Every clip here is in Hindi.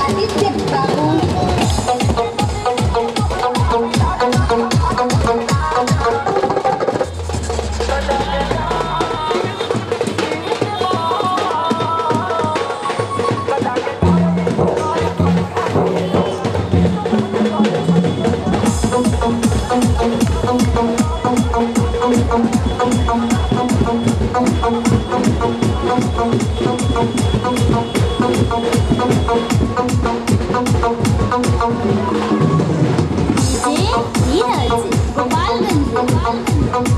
आदित्य बाबू नीरज गोपालगंज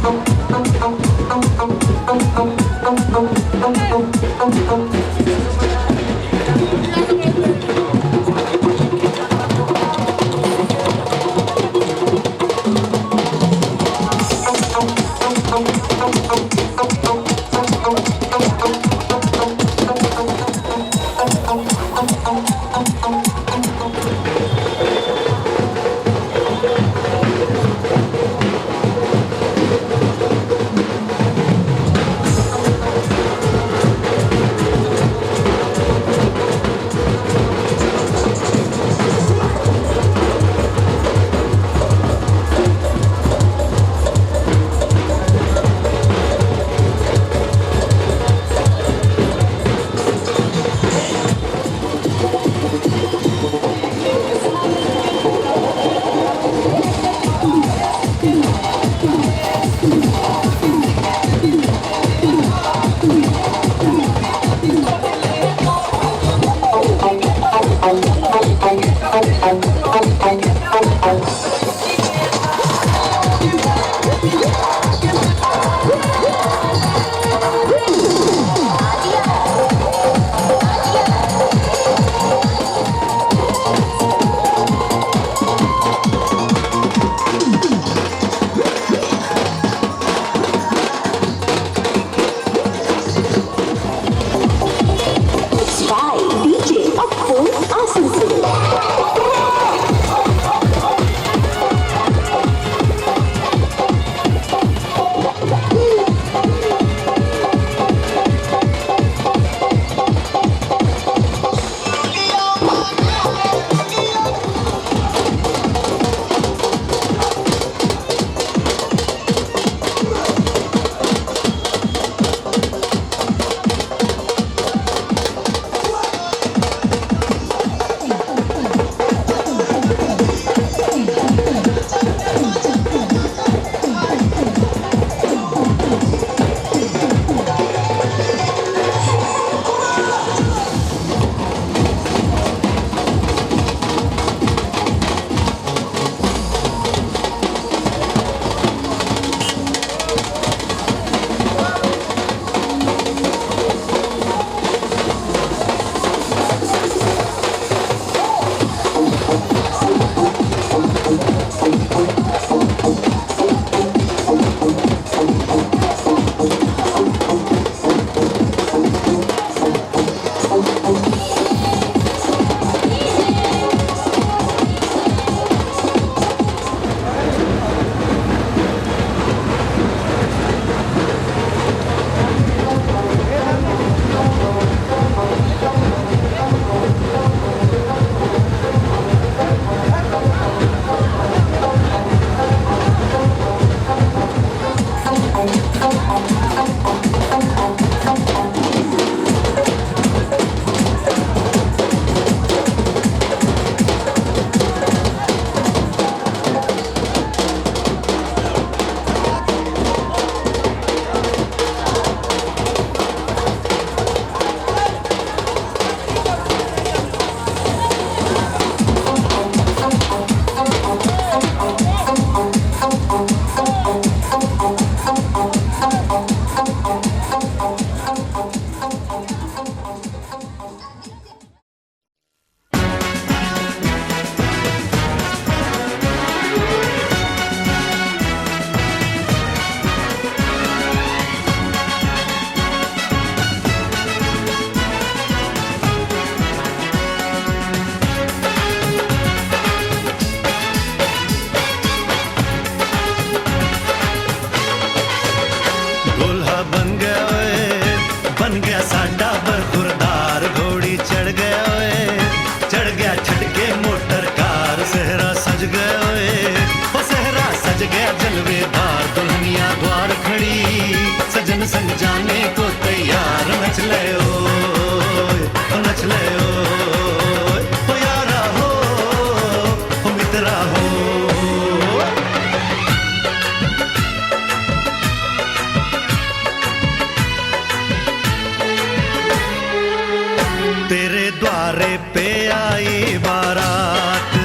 तेरे द्वारे पे आई बारात,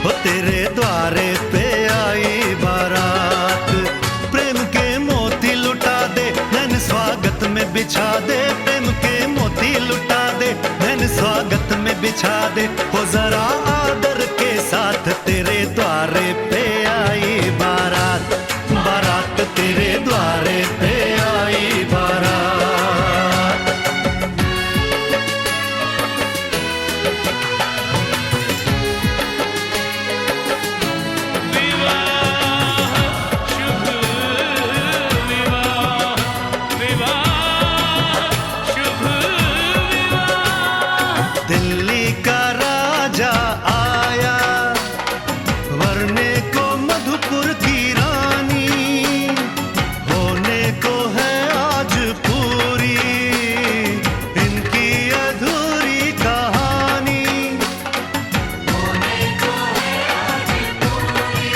वो तेरे द्वारे पे आई बारात। प्रेम के मोती लुटा दे, नैन स्वागत में बिछा दे। प्रेम के मोती लुटा दे, नैन स्वागत में बिछा दे। वो जरा आदर के साथ तेरे द्वारे पे आई बारात, बारात तेरे द्वारे पे आई बारात। दिल्ली का राजा आया, वरने को मधुपुर की रानी। होने को है आज पूरी इनकी अधूरी कहानी। होने को है आज पूरी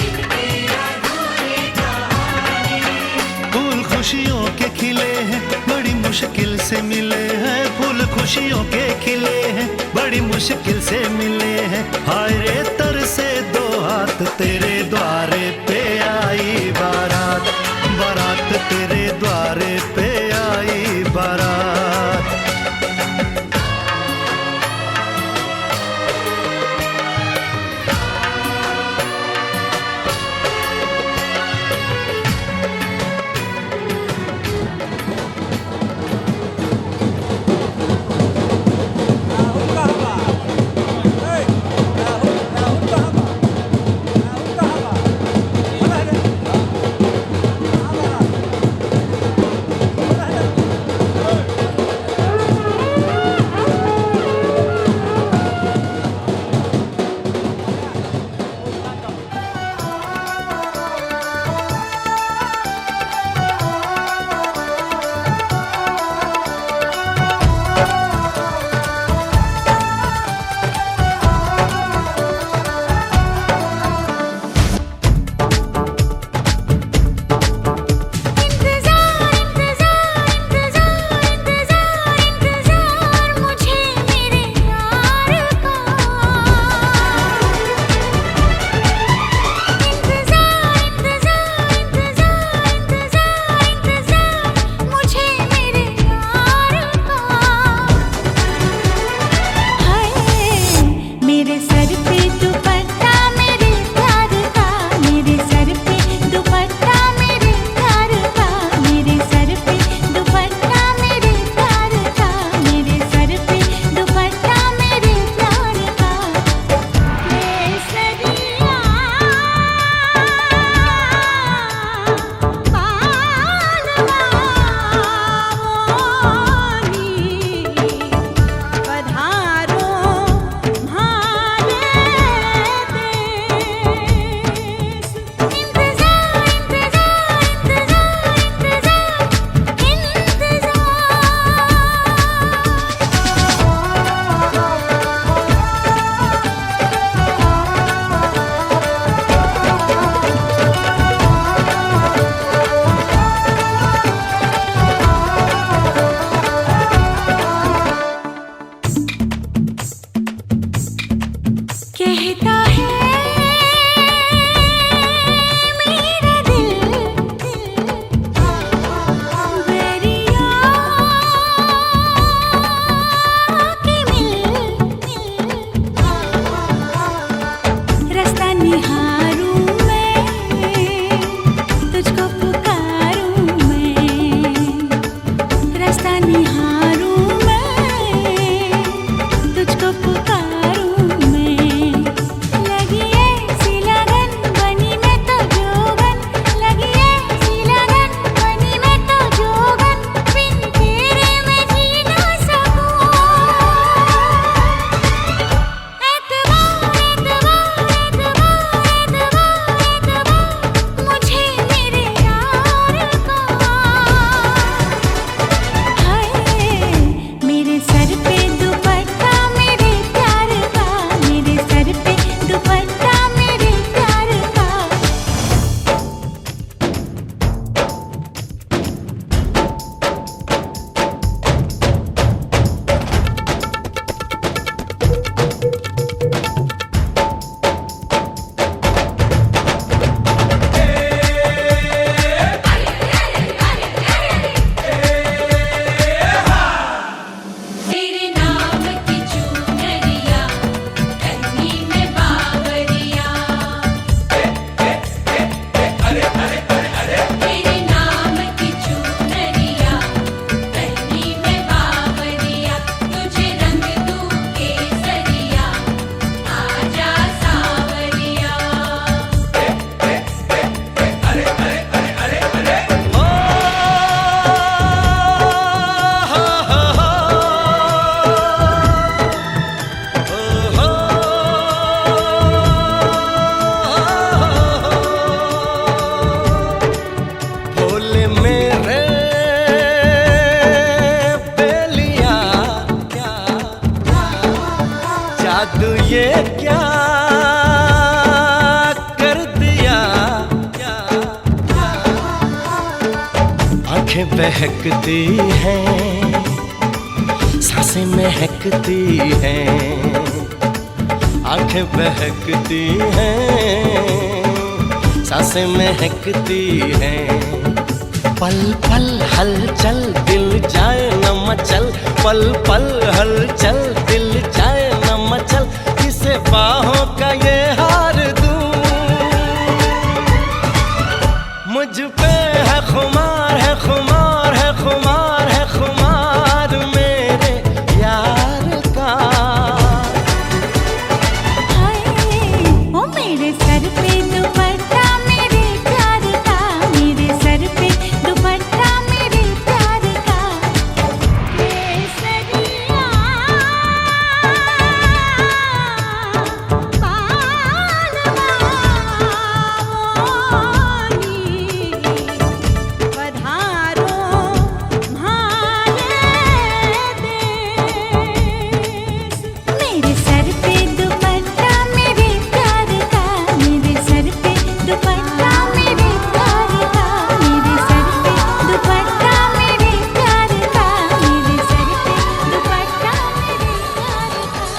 इनकी अधूरी कहानी। फूल खुशियों के खिले हैं, बड़ी मुश्किल से मिले हैं। फूल खुशियों के खिले हैं, बड़ी मुश्किल से मिले हैं। हाय रे तर से दो हाथ, तेरे द्वारे पे आई बारात, बारात तेरे द्वारे पे आई बारात। बहकती हैं, सांसें महकती हैं, आंखें बहकती हैं, सांसें महकती हैं। पल पल हलचल दिल जाए न मचल, पल पल हलचल दिल जाए न मचल, किसे बाहों का ये हार दूं। मुझ पे है खुमार है खुमार है खुमार है खुमार मेरे यार का। हाय ओ मेरे सर पे दुपट्टा मेरे प्यार का, मेरे सर पे दुपट्टा मेरे प्यार का। केसरिया पधारो भाले देश। मेरे सर पे दुपट्टा मेरे प्यार का, मेरे सर पे दुपट्टा मेरे प्यार का, मेरे सर पे दुपट्टा मेरे प्यार का, मेरे सर पे दुपट्टा मेरे प्यार का।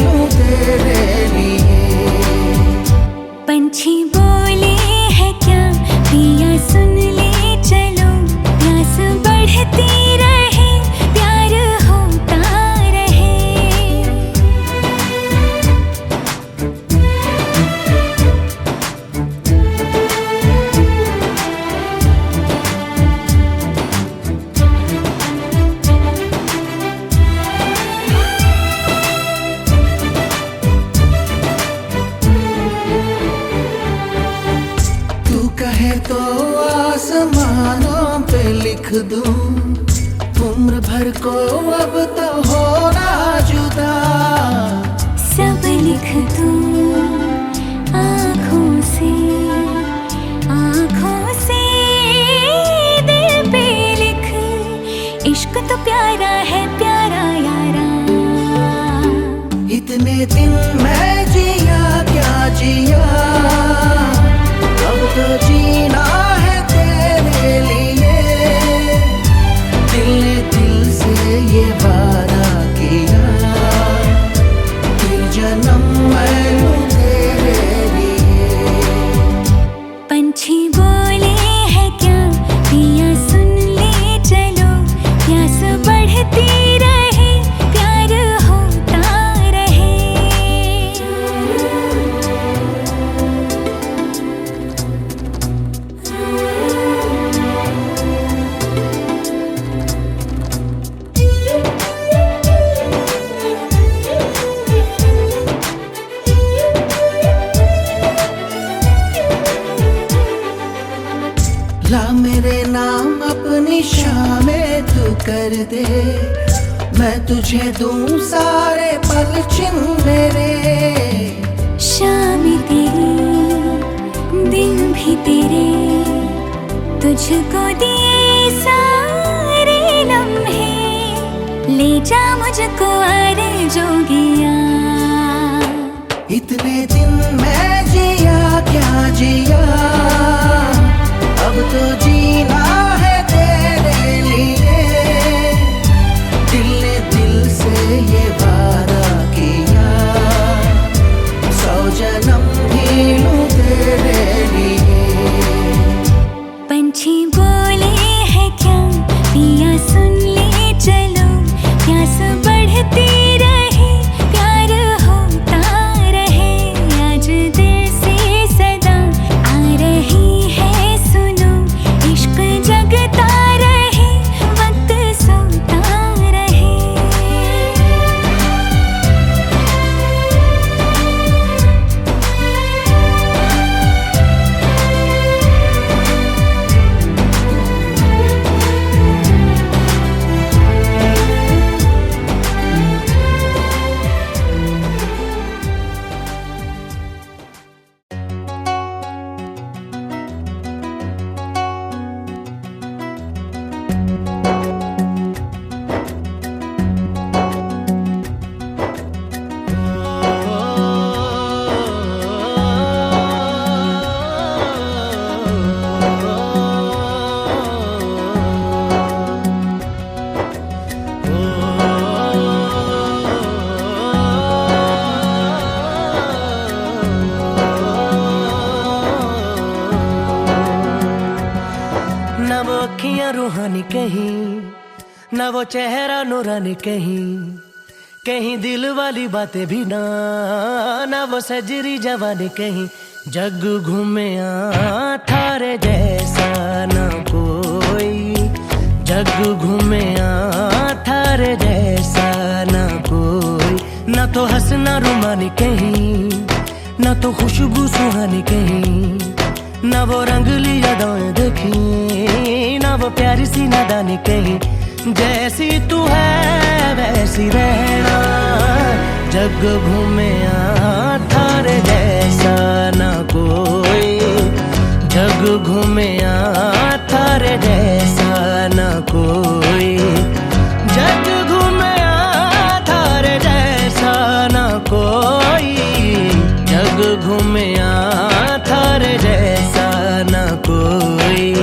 लूं तेरे लिए। पंछी बोले है क्या पिया सुन ले चलो, प्यास बढ़ती रहे प्यार होता रहे। तू कहे तो आसमानों पे लिख दूं, उम्र भर को अब तो होना जुदा। सब लिख दूं आँखों से दिल पे लिख, इश्क तो प्यारा है प्यारा यारा। इतने दिन मैं जिया क्या जिया, अब तो जीना है तेरे लिए। दिल ने दिल से ये वादा किया, फिर जन्म मैं लूं तेरे लिए। पंछी बोले है क्या पिया सुन ले चलो, प्यास बढ़ती रहे प्यार होता रहे। ला मेरे नाम अपनी शामें तू कर दे, मैं तुझे दूं सारे पल छिन मेरे। शाम तेरी दिन भी तेरे, तुझको दिए सारे लम्हे, ले जा मुझको जोगिया। इतने दिन मैं जिया क्या जिया, अब तो जीना है तेरे लिए। दिल ने दिल से ये वादा किया, 100 जन्म भी लूं तेरे लिए। पंछी बोले है क्या पिया सुन ले चलो, प्यास बढ़ती रहे प्यार होता रहे। आज दिल से सदा आ रही है सुनो, इश्क जगता रहे वक्त सोता रहे। न वो अखियां रूहानी कहीं, न वो चेहरा नूरानी कहीं, कहीं दिल वाली बातें भी ना, न वो सजरी जवानी कहीं। जग घूमे थारे जैसा न कोई, जग घूमे थारे जैसा न कोई। न तो हंसना रुमानी कहीं, न तो खुशबू सुहानी कहीं, न वो रंगली यादें देखी, न वो प्यारी सी नादानी कहीं। जैसी तू है वैसी रहना, जग घूमे थारे जैसा न कोई, जग घूमे थारे जैसा न कोई, जग घूमे थारे जैसा न कोई, जग घूमे थारे जैसा न कोई।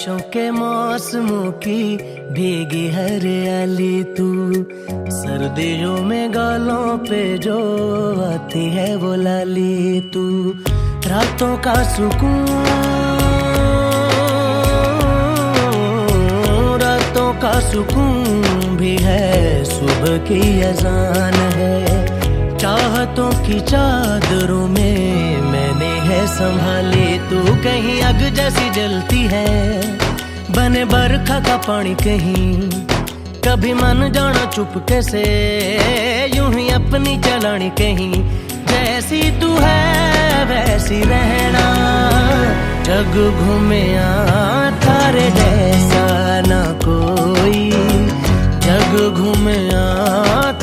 बारिशों के मौसमों की भीगी हरियाली तू, सर्दियों में गालों पे जो आती है वो लाली तू, रातों का सुकून, रातों का सुकून भी है, सुबह की अजान है, चाहतों की चादरों में मैंने है संभाली तू, कहीं आग जैसी जलती है, बने बरखा का पानी कहीं, कभी मन जाना चुपके से, यूं ही अपनी चलानी कहीं, जैसी तू है वैसी रहना, जग घूमे थारे जैसा ना कोई, जग घूमे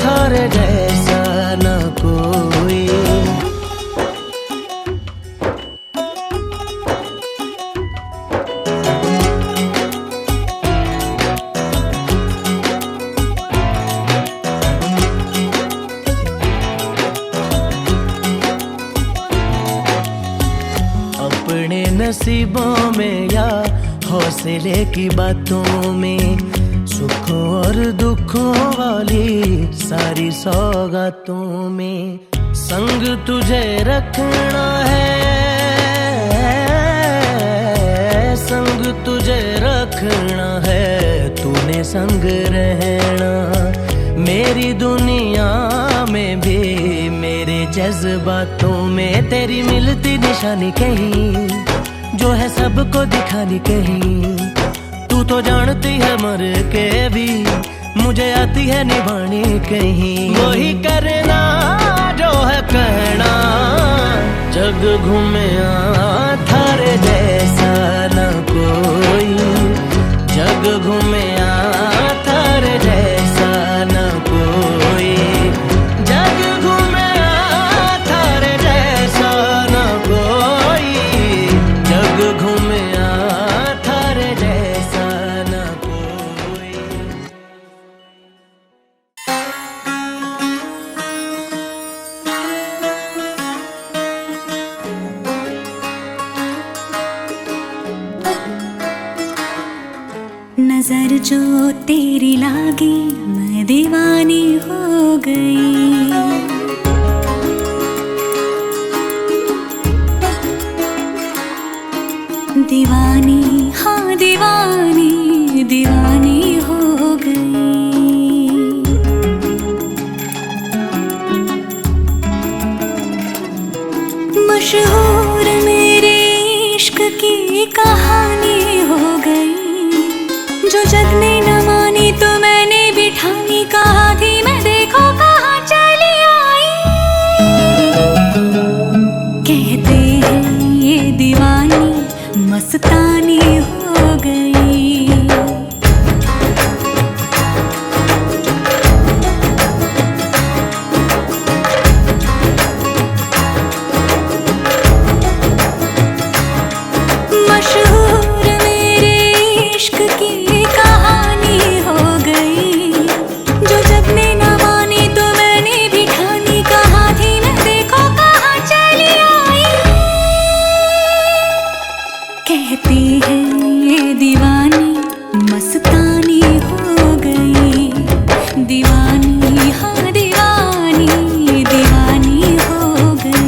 थारे जैसा ना कोई। अपने नसीबों में या हौसले की बातों में, सुखों और दुखों वाली सारी सौगातों में, संग तुझे रखना है, संग तुझे रखना है, तूने संग रहना, मेरी दुनिया में भी मेरे जज्बातों में, तेरी मिलती निशानी कहीं, जो है सबको दिखानी कहीं, तू तो जानती है मर के भी मुझे आती है निभानी कहीं, वही करना जो है कहना, जग घूमे थारे जैसा न कोई, जग घूमे थारे जैसा न कोई, जग घूमे थारे जैसा न कोई, जग घूमे थारे जैसा न कोई। नजर जो तेरी लागी मैं दीवानी हो गई, दीवानी हाँ दीवानी, दीवानी हो गई। मशहूर मेरे इश्क की कहानी हो गई, जो जग ने न मानी तो मैंने भी ठानी, कहा थी मैं देखो कहाँ चली आई, कहते हैं ये दीवानी मस्तानी हो गई। मशहूर मेरे इश्क की कहानी हो गई, जो जग ने न मानी तो मैंने भी ठानी, कहा थी मैं देखो कहाँ चली आई, कहती है ये दीवानी मस्तानी हो गई, दीवानी हाँ दीवानी, दीवानी हो गई।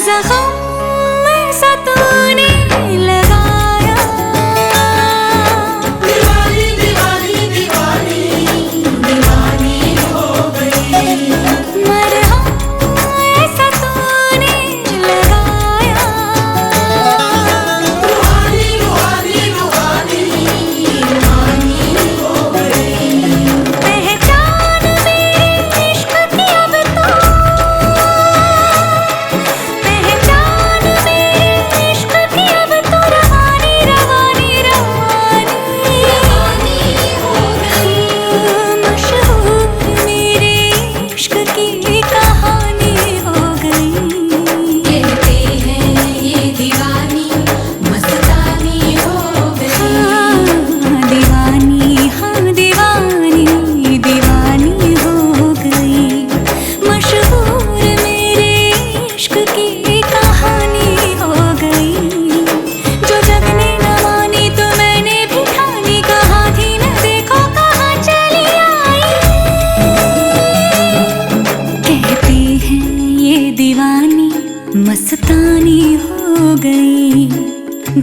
ज़ख्म ऐसा तूने लगाया, दीवानी दीवानी दीवानी, दीवानी हो गई, मरहम ऐसा तूने लगाया, रूहानी रूहानी रूहानी, रूहानी हो गई, पहचान मेरे इश्क की अब तो, पहचान मस्तानी हो गई,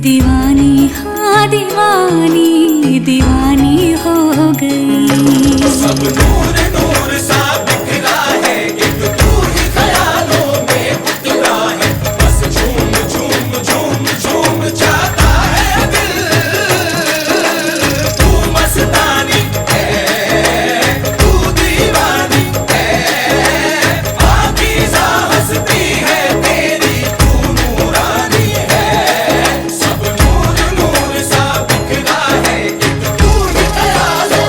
दीवानी हाँ दीवानी, दीवानी हो गई। सब नूर नूर सा बिखरा है, एक तू ही ख्यालों में उतरा है, बस झूम झूम झूम झूम जाता है दिल। तू मस्तानी है, तू दीवानी है, पाकीज़ा हस्ती है तेरी, तू नूरानी है। सब नूर नूर सा बिखरा है, एक तू ही ख्यालों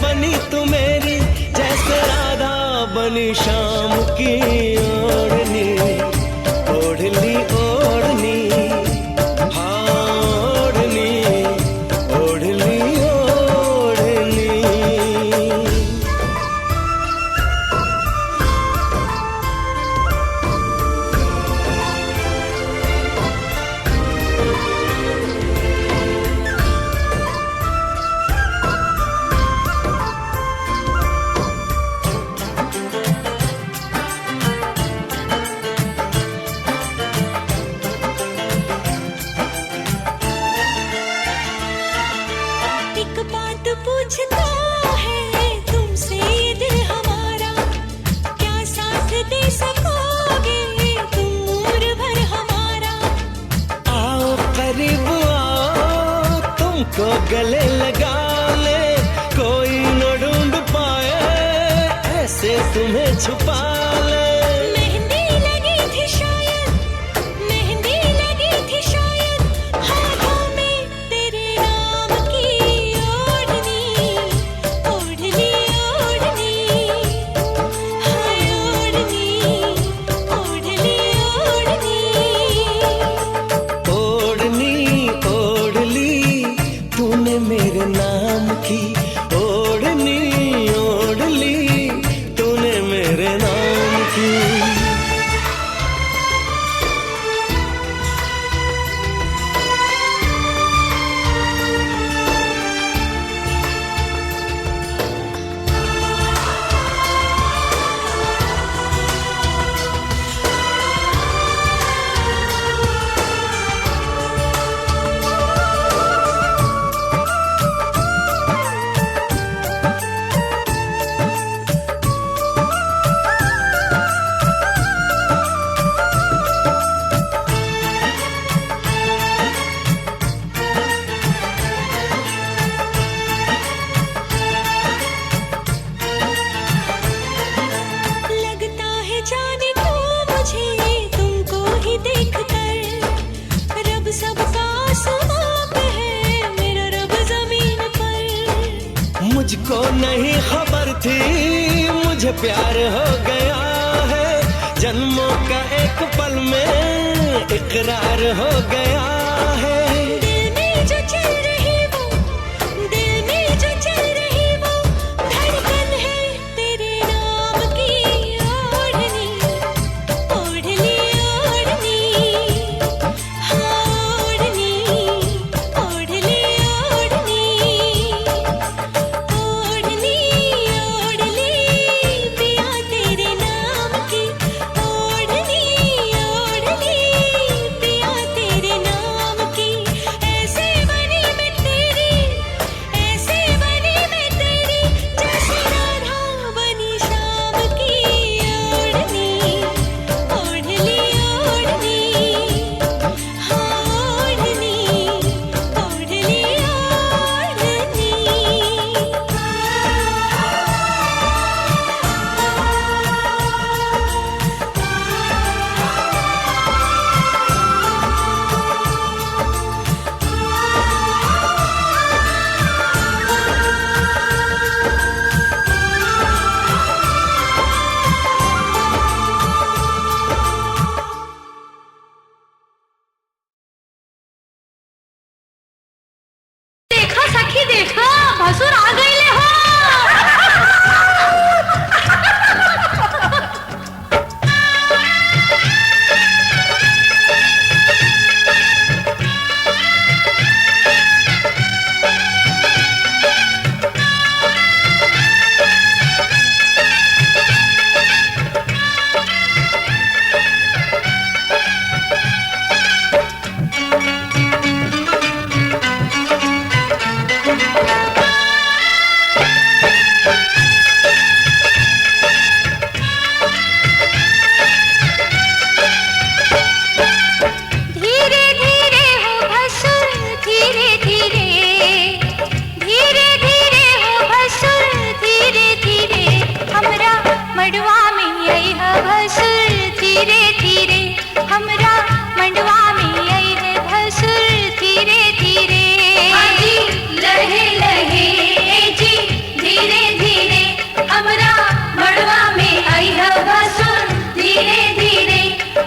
बनी तू मेरी, जैसे राधा बनी शाम की ओढ़नी, ओढ़ली ओढ़नी, हाँ ओढ़नी, ओढ़ली ओढ़नी। पूछता है तुमसे ये दिल हमारा, क्या साथ दे सकोगे तुम उम्र भर हमारा। आओ करीब आओ, तुमको गले लगा ले, कोई न ढूंढ पाए ऐसे तुम्हें छुपा ले। मेहंदी लगी थी शायद, मेहंदी लगी थी शायद, हाथों में तेरे नाम की ओढ़नी, ओढ़नी ओढ़नी, हाय ओढ़नी, ओढ़नी ओढ़नी। ओढ़नी ओढ़ली तूने मेरे नाम की, ओढ़नी ओढ़ली तूने मेरे नाम की। सबका आसमां पे है, मेरा रब जमीन पर। मुझको नहीं खबर थी, मुझे प्यार हो गया है, जन्मों का एक पल में इकरार हो गया है। दिल में जो चल रही वो, दिल में जो चल रही वो धड़कन है तेरे नाम की। ओढ़नी ओढ़ ली ओढ़नी, हाँ ओढ़नी ओढ़ ली ओढ़नी, ओढ़नी ओढ़ ली पिया तेरे नाम की। ओढ़नी ओढ़ ली पिया तेरे नाम की। ऐसे बनी मैं तेरी, ऐसे बनी मैं तेरी, जैसे राधा बनी शाम की। ओढ़नी ओढ़ ली ओढ़नी, हाँ ओढ़नी ओढ़ ली ओढ़नी। देखा सखी देखा, भसुर आ गईले हो। धीरे धीरे हो भसुर, धीरे धीरे, धीरे धीरे हो भसुर, धीरे धीरे, हमरा मड़वा में आई है भसुर। धीरे धीरे हमरा मड़वा में आई है भसुर। धीरे धीरे लहे लहे जी, धीरे धीरे हमरा मड़वा में आई है भसुर। धीरे धीरे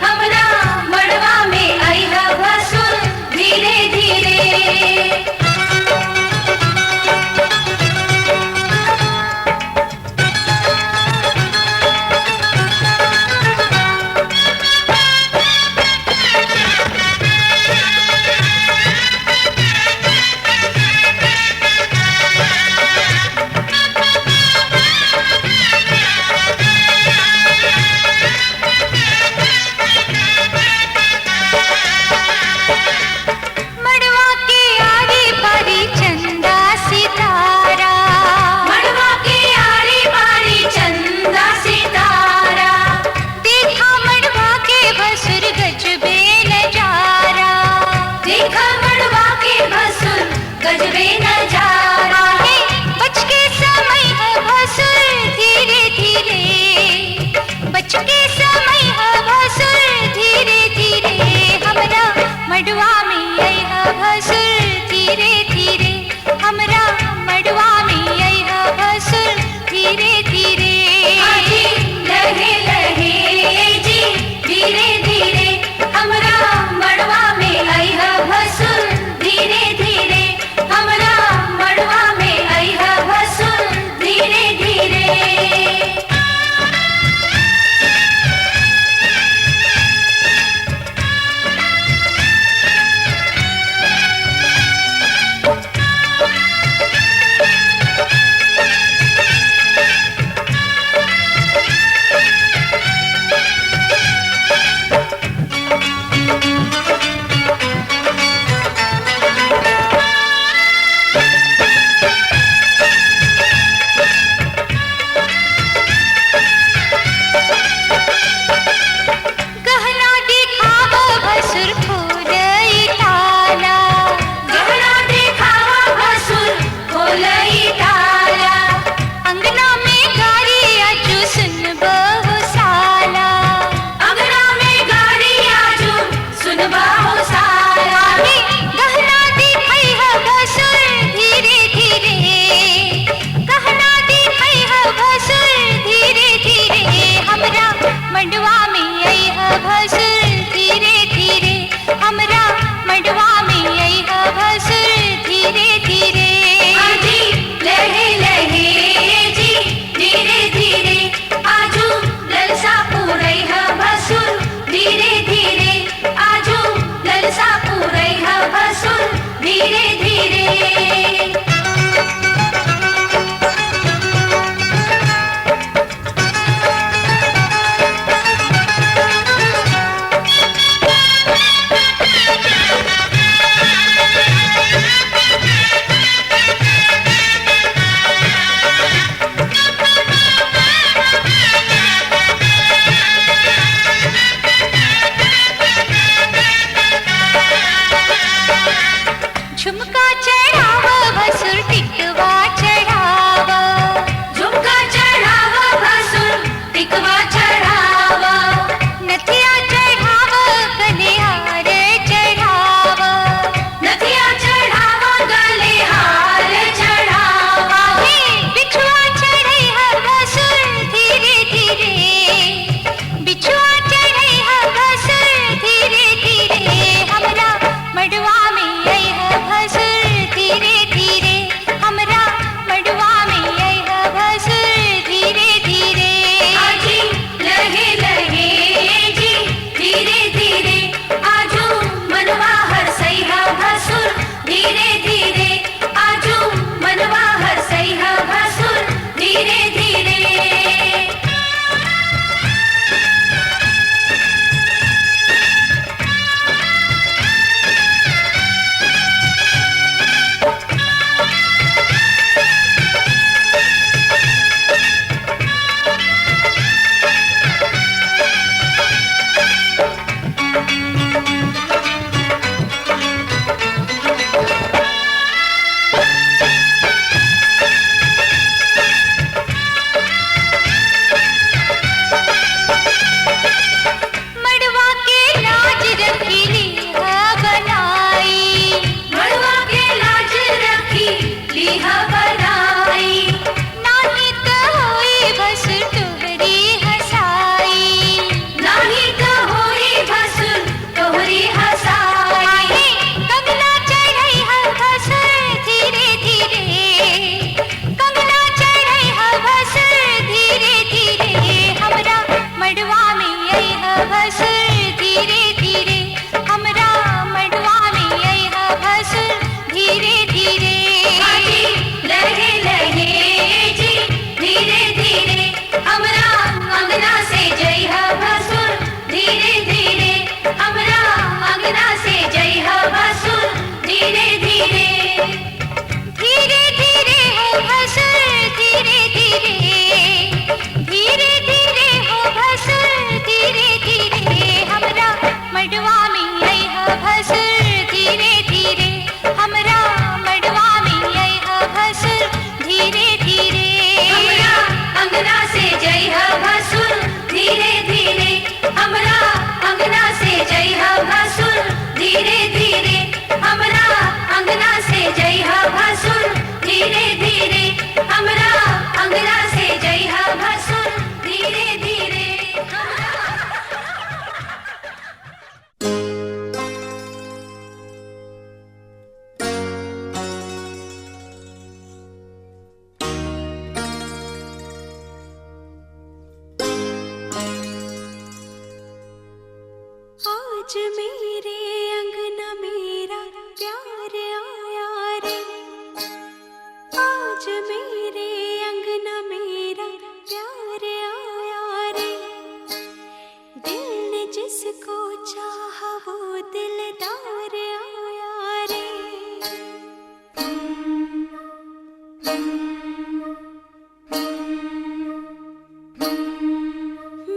हमरा मड़वा में आई है भसुर। धीरे धीरे मड़वा के आरी पारी चंदा सितारा, मड़वा के आरी पारी चंदा सितारा, देखा मड़वा के भसुर गजबे नजारा। देखा मड़वा के भसुर गजबे नजारा। बच के समय है भसुर, धीरे धीरे, बच के समय है भसुर। धीरे धीरे हमरा मड़वा में आई है भसुर। धीरे धीरे हमरा मड़वा में आई है भसुर। धीरे धीरे लहे लहे जी, धीरे धीरे हमरा मड़वा में आई है भसुर। धीरे धीरे हमरा मड़वा में आई है भसुर। धीरे धीरे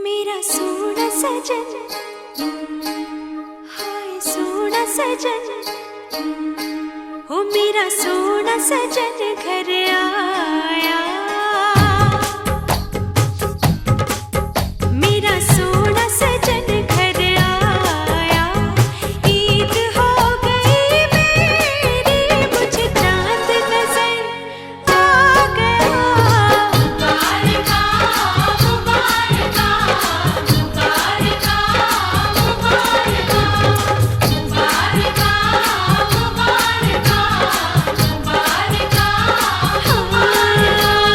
मेरा सोना सजन, हाय सोना सजन, हो मेरा सोना सजन घर आया। मेरा सोना सजन घर आया, ईद हो गई मेरी, मुझे चांद नजर आ गया। मुबारका मुबारका मुबारका मुबारका मुबारका मुबारका मुबारका।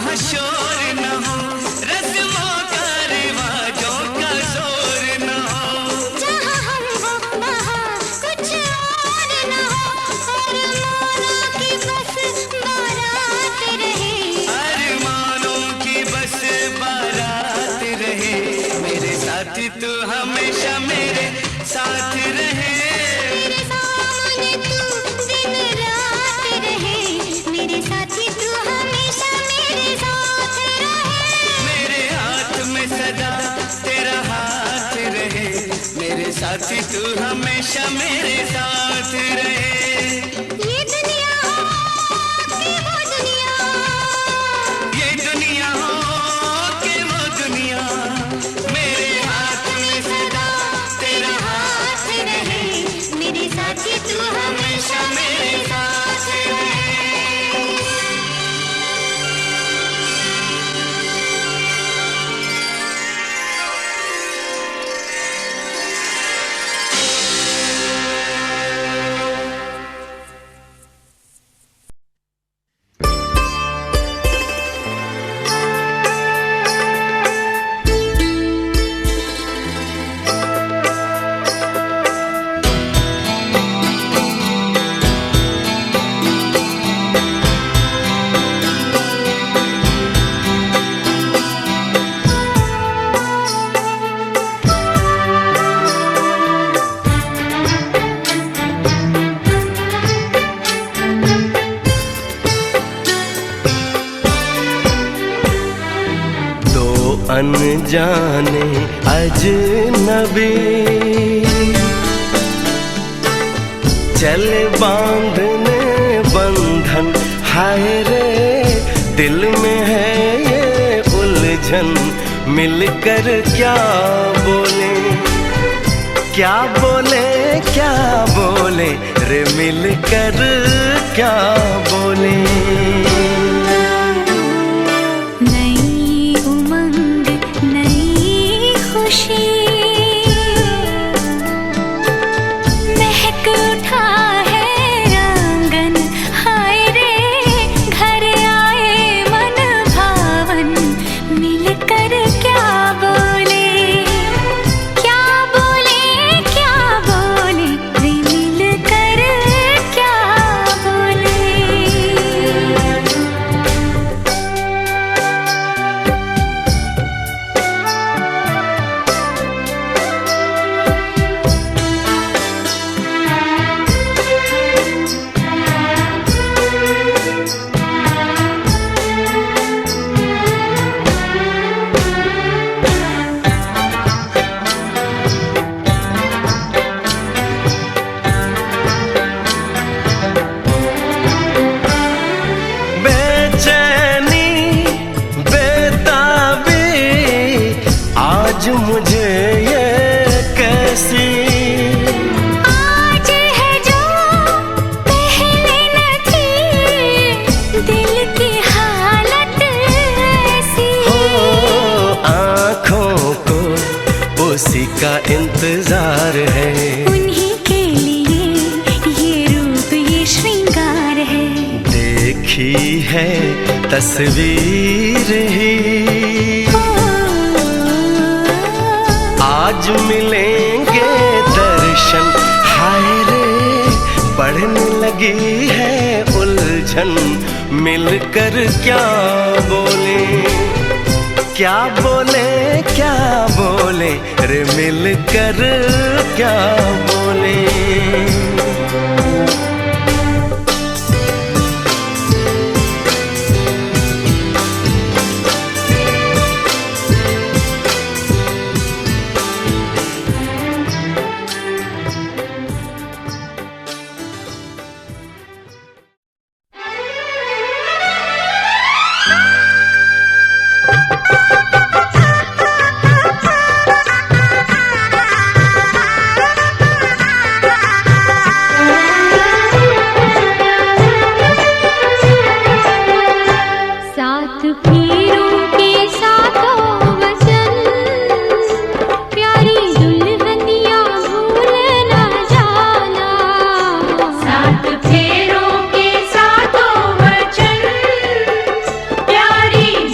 जहाँ शोर न हो, रस्मों का रिवाजों का जोर न हो। जहाँ हम हो वहाँ कुछ और न हो, अरमानों की बस बारात रहे। अरमानों की बस बारात रहे, मेरे साथी तू हमेशा मेरे साथ रहे। मेरे सामने तू दिन रात रहे, मेरे साथी तू हमेशा मेरे साथ रहे। मेरे हाथ में सदा तेरा हाथ रहे, मेरे साथी तू हमेशा मेरे साथ रहे। ये दुनिया हो कि वो दुनिया, ये दुनिया हो कि वो दुनिया, मेरे हाथ में सदा तेरा हाथ रहे, मेरे साथी तू हमेशा मेरे साथ रहे। दो अनजाने अजनबी चले बांधने बंधन, हाय रे दिल में है ये उलझन। मिलकर क्या बोले, क्या बोले, क्या बोले रे, मिलकर क्या बोले। नई उमंग नई खुशी, महक उठा है आंगन, हाय रे घर आए मन भावन। मिलकर क्या बोले, क्या बोले, क्या बोले रे, मिलकर क्या बोले। बेचैनी बेताबी आज मुझे ये कैसी, आज है जो पहले न थी, दिल की हालत ऐसी। हो आँखों को उसी का इंतजार है, उन्हीं के लिए ये रूप ये श्रृंगार है। देखी है तस्वीर ही, आज मिलेंगे दर्शन, हाय रे बढ़ने लगी है उलझन। मिलकर क्या बोले, क्या बोले, क्या बोले रे, मिलकर क्या बोले। फेरों के साथों वचन, प्यारी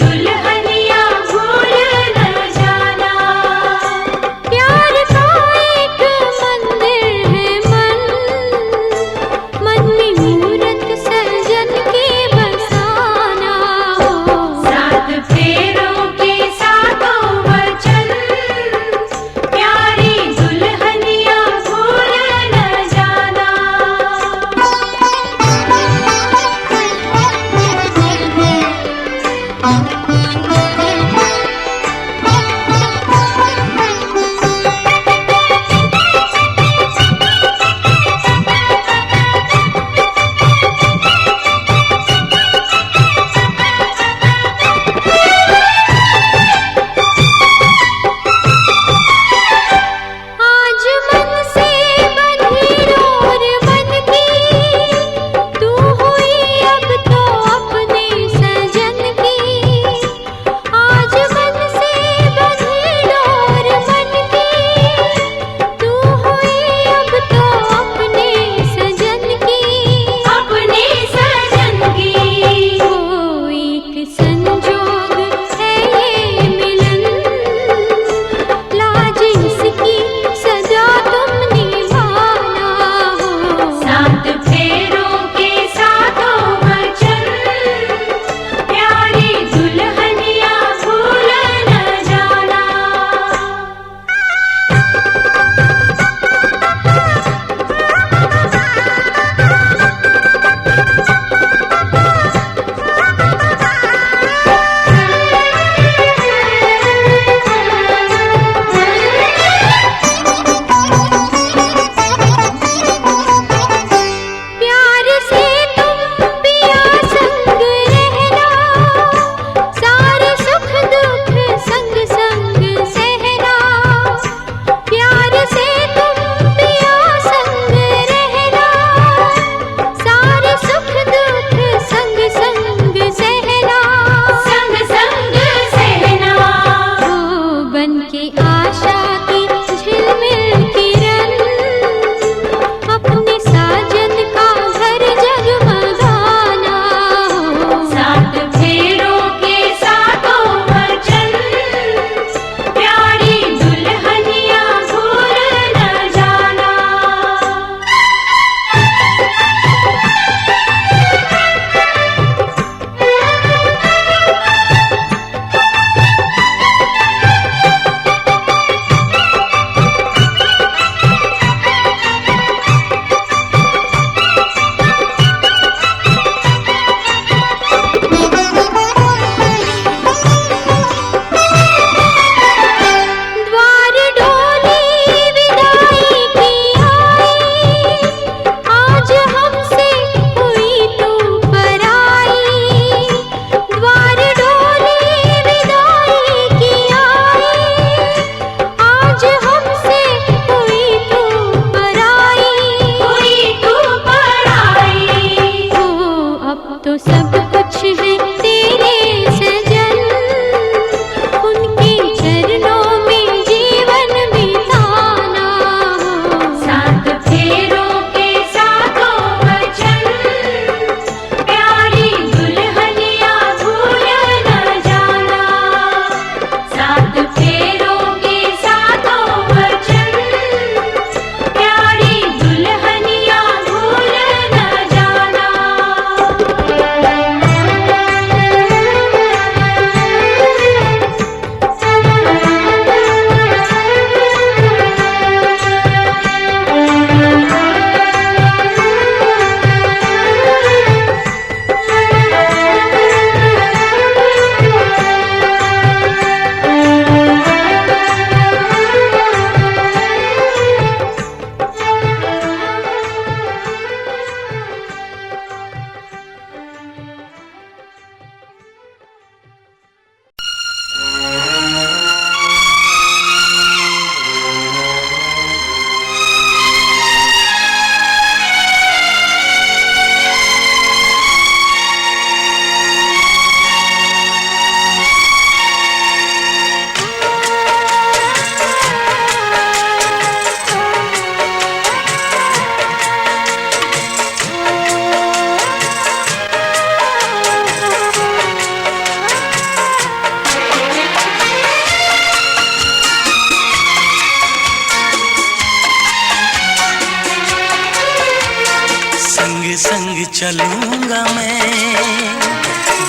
चलूंगा मैं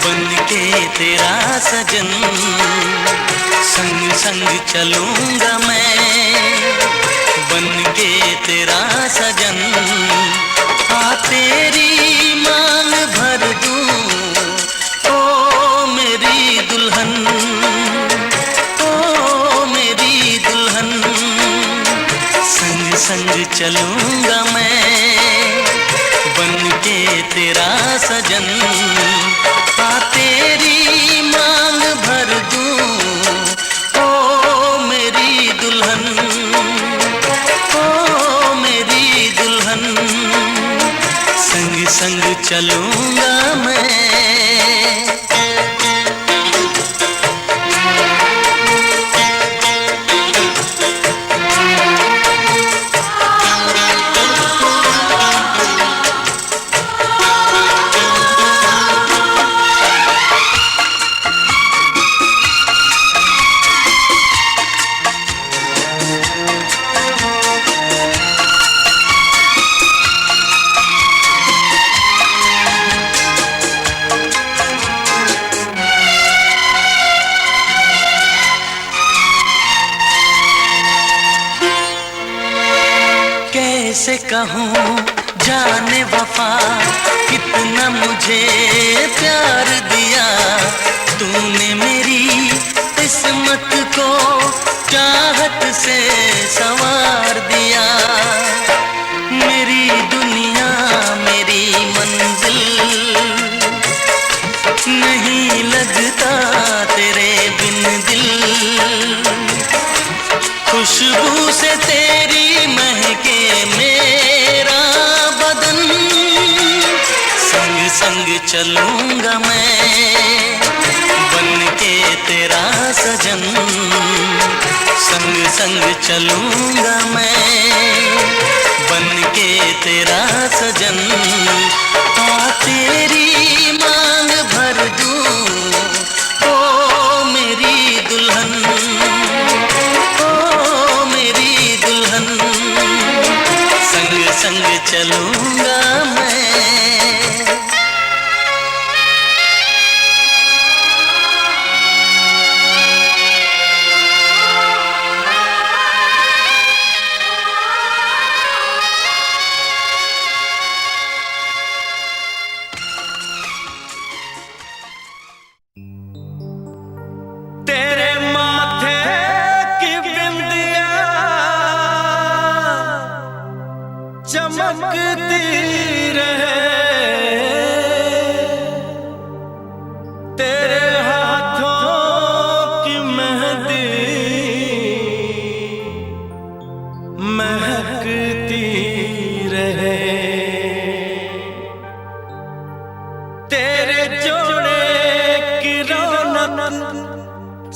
बन के तेरा सजन, संग संग चलूंगा मैं बन के तेरा सजन। आ तेरी मांग भर दूं ओ मेरी चलूंगा मैं बन के तेरा सजन। आ तेरी मांग भर दूं ओ मेरी दुल्हन, ओ मेरी दुल्हन। संग संग चलूंगा मैं। कैसे कहूँ जाने वफा कितना मुझे प्यार दिया तूने मेरी किस्मत को चाहत से संवार दिया। मेरी दुनिया मेरी मंजिल नहीं लगता तेरे बिन दिल। खुशबू से तेरी महके मेरा बदन। संग संग चलूंगा मैं बन के तेरा सजन। संग संग चलूंगा मैं बन के तेरा सजन। आ तेरी मांग भर दूं ओ मेरी दुल्हन, ओ मेरी दुल्हन। संग संग चलूंगा मैं। तेरे माथे की बिंदिया चमकती रहे, तेरे हाथों की मेहंदी महकती रहे। तेरे जोड़े की रौनक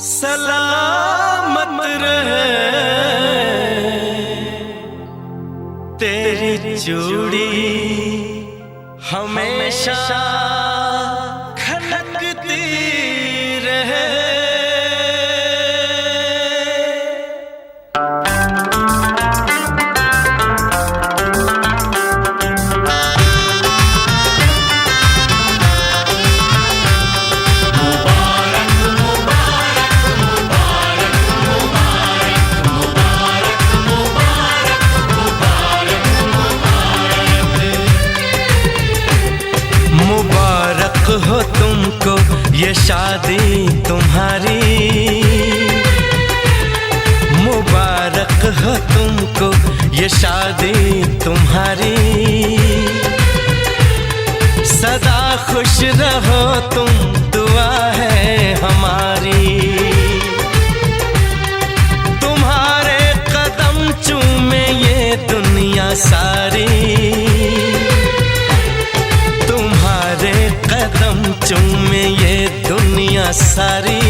सलामत रहे, तेरी चूड़ी हमेशा खनकती रहे। मुबारक हो तुमको ये शादी तुम्हारी, मुबारक हो तुमको ये शादी तुम्हारी। सदा खुश रहो तुम दुआ है हमारी। तुम्हारे कदम चूमे ये दुनिया सारी, तुम्हारे कदम चूमे ये दुनिया सारी।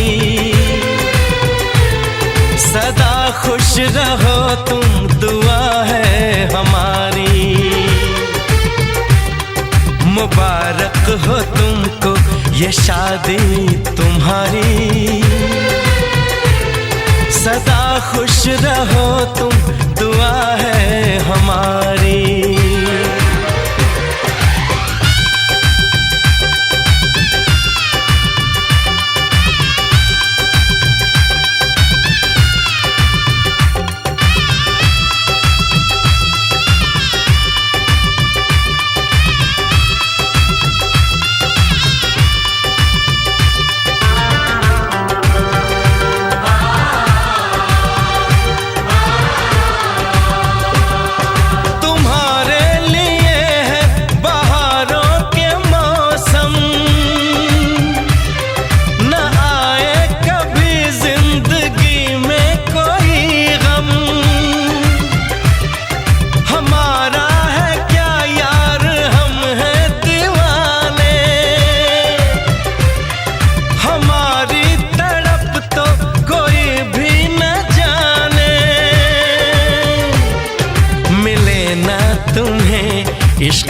सदा खुश रहो तुम दुआ है हमारी। मुबारक हो तुमको ये शादी तुम्हारी। सदा खुश रहो तुम दुआ है हमारी।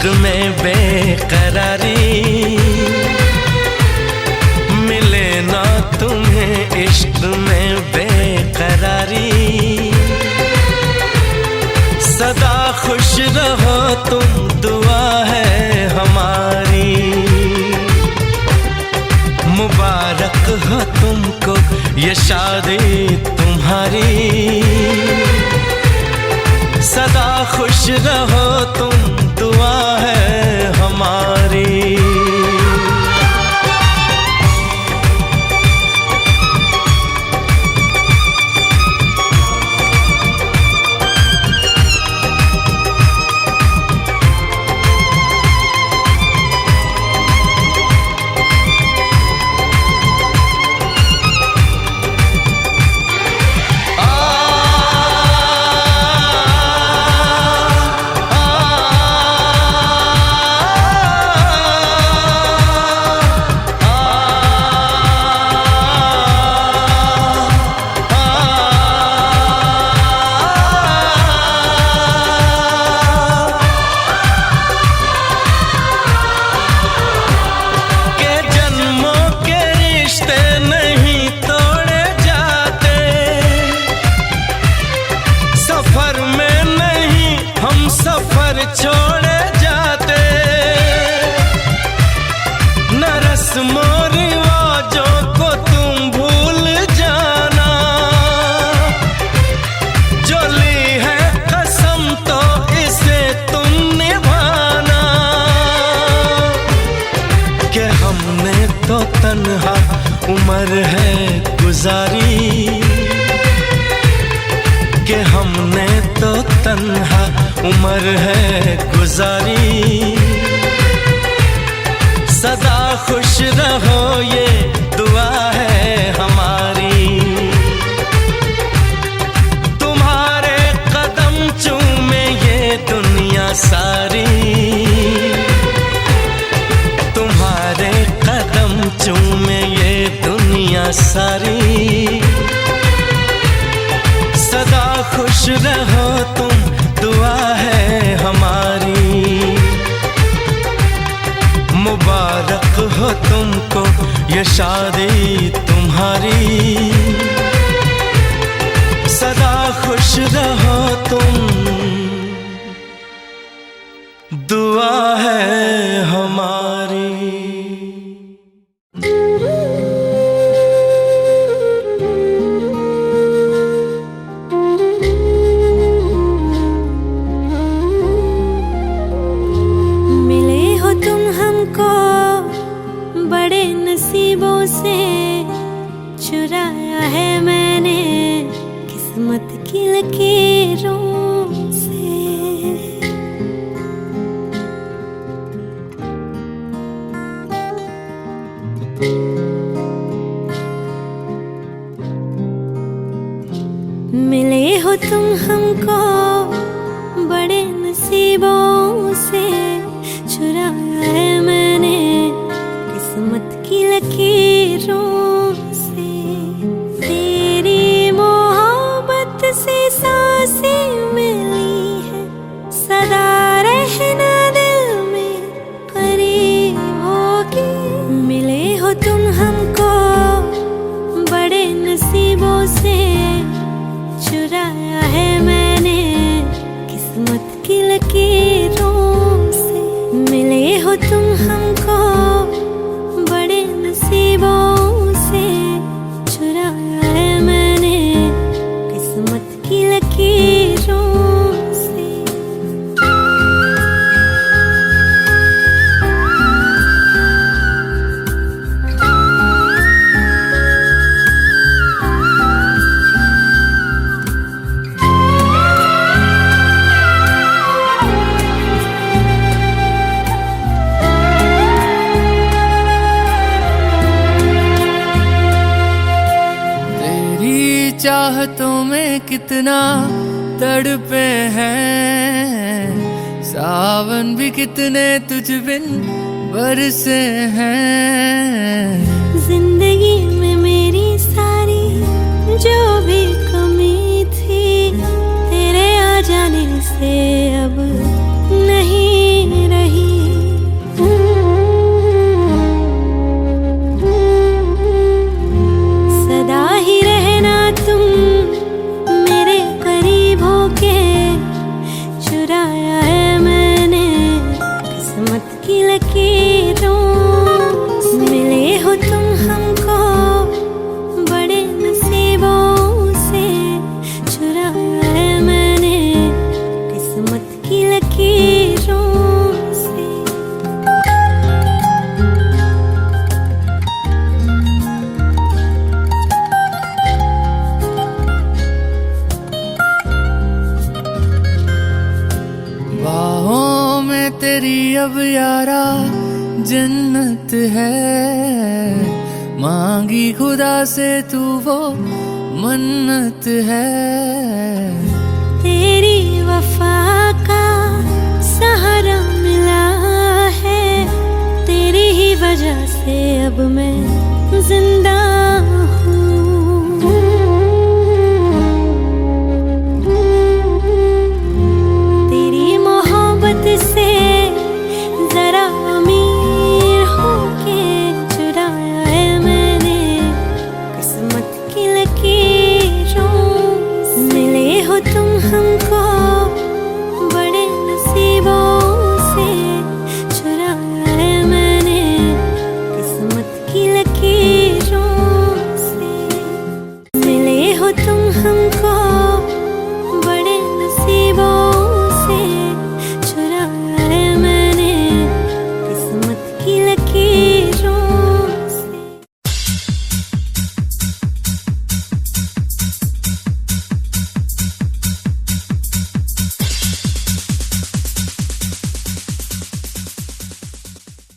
इश्क में बेकरारी, मिले ना तुम्हें इश्क में बेकरारी। सदा खुश रहो तुम, दुआ है हमारी। मुबारक हो तुमको ये शादी तुम्हारी। सदा खुश रहो तुम, दुआ है हमारी। सफर छोड़े जाते, न रस्मों रिवाजों को तुम भूल जाना। जो ली है कसम तो इसे तुम निभाना। कि हमने तो तन्हा उम्र है गुजारी, कि हमने तो तन्हा उम्र है गुजारी। सदा खुश रहो ये दुआ है हमारी। तुम्हारे कदम चूमे ये दुनिया सारी। तुम्हारे कदम चूमे ये दुनिया सारी। सदा खुश रहो तुम, दुआ है हमारी। मुबारक हो तुमको ये शादी तुम्हारी। सदा खुश रहो तुम, दुआ है हमारी। बड़े नसीबों से चुराया है मैंने किस्मत की लकीरों से। मिले हो तुम हमको बड़े नसीबों से, चुराया है मैंने किस्मत की लकीरों से। तेरी मोहब्बत से सांसें मिली है, सदा रहना दिल में करीब होगी। मिले हो तुम हमको बड़े नसीबों से, चुराया है मैंने किस्मत की लकीरों से। मिले हो तुम हमको बड़े नसीबों से, चुराया है मैंने किस्मत की लकीरों से। चाहतों में कितना तड़पे हैं, सावन भी कितने तुझ बिन बरसे हैं। जिंदगी में मेरी सारी जो भी कमी थी, तेरे आ जाने से अब नहीं रही। अब यारा जन्नत है, मांगी खुदा से तू वो मन्नत है। तेरी वफा का सहारा मिला है, तेरी ही वजह से अब मैं जिंदा